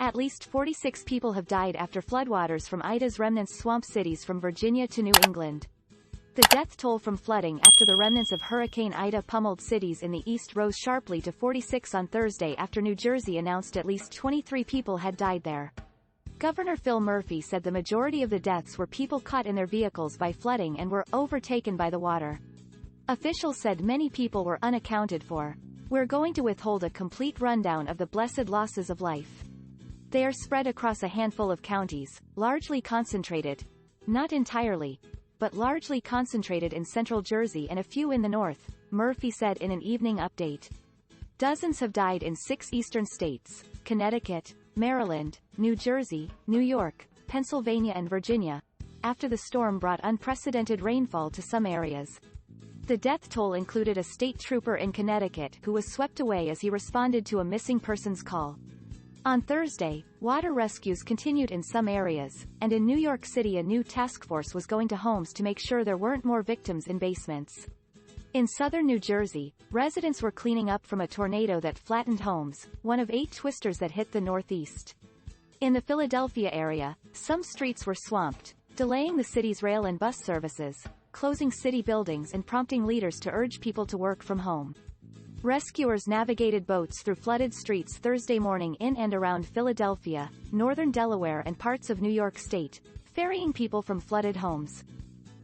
At least 46 people have died after floodwaters from Ida's remnants swamped cities from Virginia to New England. The death toll from flooding after the remnants of Hurricane Ida pummeled cities in the east rose sharply to 46 on Thursday after New Jersey announced at least 23 people had died there. Governor Phil Murphy said the majority of the deaths were people caught in their vehicles by flooding and were overtaken by the water. Officials said many people were unaccounted for. We're going to withhold a complete rundown of the blessed losses of life. They are spread across a handful of counties, largely concentrated, not entirely, but largely concentrated in central Jersey and a few in the north, Murphy said in an evening update. Dozens have died in 6 eastern states, Connecticut, Maryland, New Jersey, New York, Pennsylvania and Virginia, after the storm brought unprecedented rainfall to some areas. The death toll included a state trooper in Connecticut who was swept away as he responded to a missing persons call. On Thursday, water rescues continued in some areas, and in New York City a new task force was going to homes to make sure there weren't more victims in basements. In southern New Jersey, residents were cleaning up from a tornado that flattened homes, one of 8 twisters that hit the northeast. In the Philadelphia area, some streets were swamped, delaying the city's rail and bus services, closing city buildings and prompting leaders to urge people to work from home. Rescuers navigated boats through flooded streets Thursday morning in and around Philadelphia, northern Delaware and parts of New York State, ferrying people from flooded homes.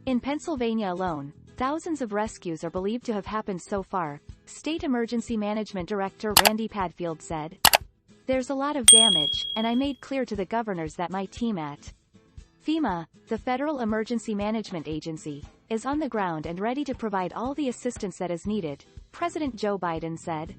In Pennsylvania alone, thousands of rescues are believed to have happened so far, State Emergency Management Director Randy Padfield said. There's a lot of damage, and I made clear to the governors that my team at FEMA, the Federal Emergency Management Agency, is on the ground and ready to provide all the assistance that is needed, President Joe Biden said.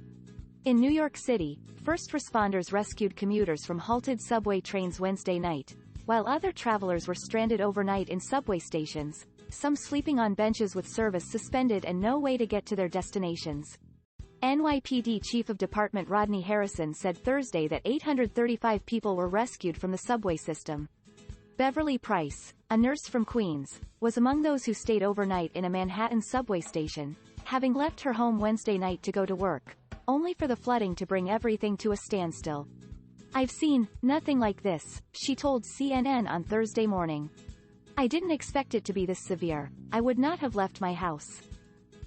In New York City, first responders rescued commuters from halted subway trains Wednesday night, while other travelers were stranded overnight in subway stations, some sleeping on benches with service suspended and no way to get to their destinations. NYPD Chief of Department Rodney Harrison said Thursday that 835 people were rescued from the subway system. Beverly Price, a nurse from Queens, was among those who stayed overnight in a Manhattan subway station, having left her home Wednesday night to go to work, only for the flooding to bring everything to a standstill. I've seen nothing like this, she told CNN on Thursday morning. I didn't expect it to be this severe. I would not have left my house.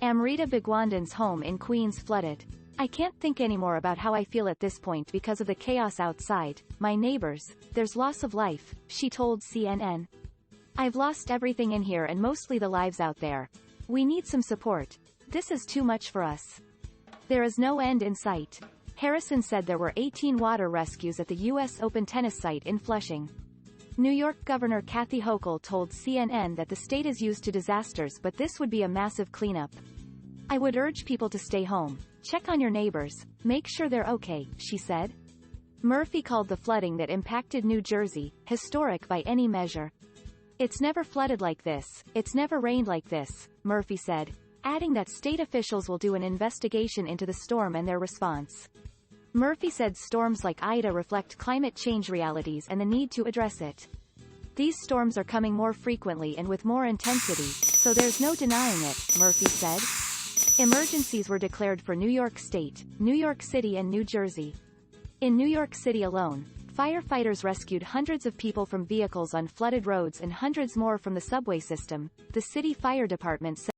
Amrita Bhagwandan's home in Queens flooded. I can't think anymore about how I feel at this point because of the chaos outside, my neighbors, there's loss of life, she told CNN. I've lost everything in here and mostly the lives out there. We need some support. This is too much for us. There is no end in sight. Harrison said there were 18 water rescues at the U.S. Open tennis site in Flushing. New York Governor Kathy Hochul told CNN that the state is used to disasters but this would be a massive cleanup. I would urge people to stay home, check on your neighbors, make sure they're okay, she said. Murphy called the flooding that impacted New Jersey historic by any measure. It's never flooded like this, it's never rained like this, Murphy said, adding that state officials will do an investigation into the storm and their response. Murphy said storms like Ida reflect climate change realities and the need to address it. These storms are coming more frequently and with more intensity, so there's no denying it, Murphy said. Emergencies were declared for New York State, New York City and New Jersey. In New York City alone, firefighters rescued hundreds of people from vehicles on flooded roads and hundreds more from the subway system, the city fire department said.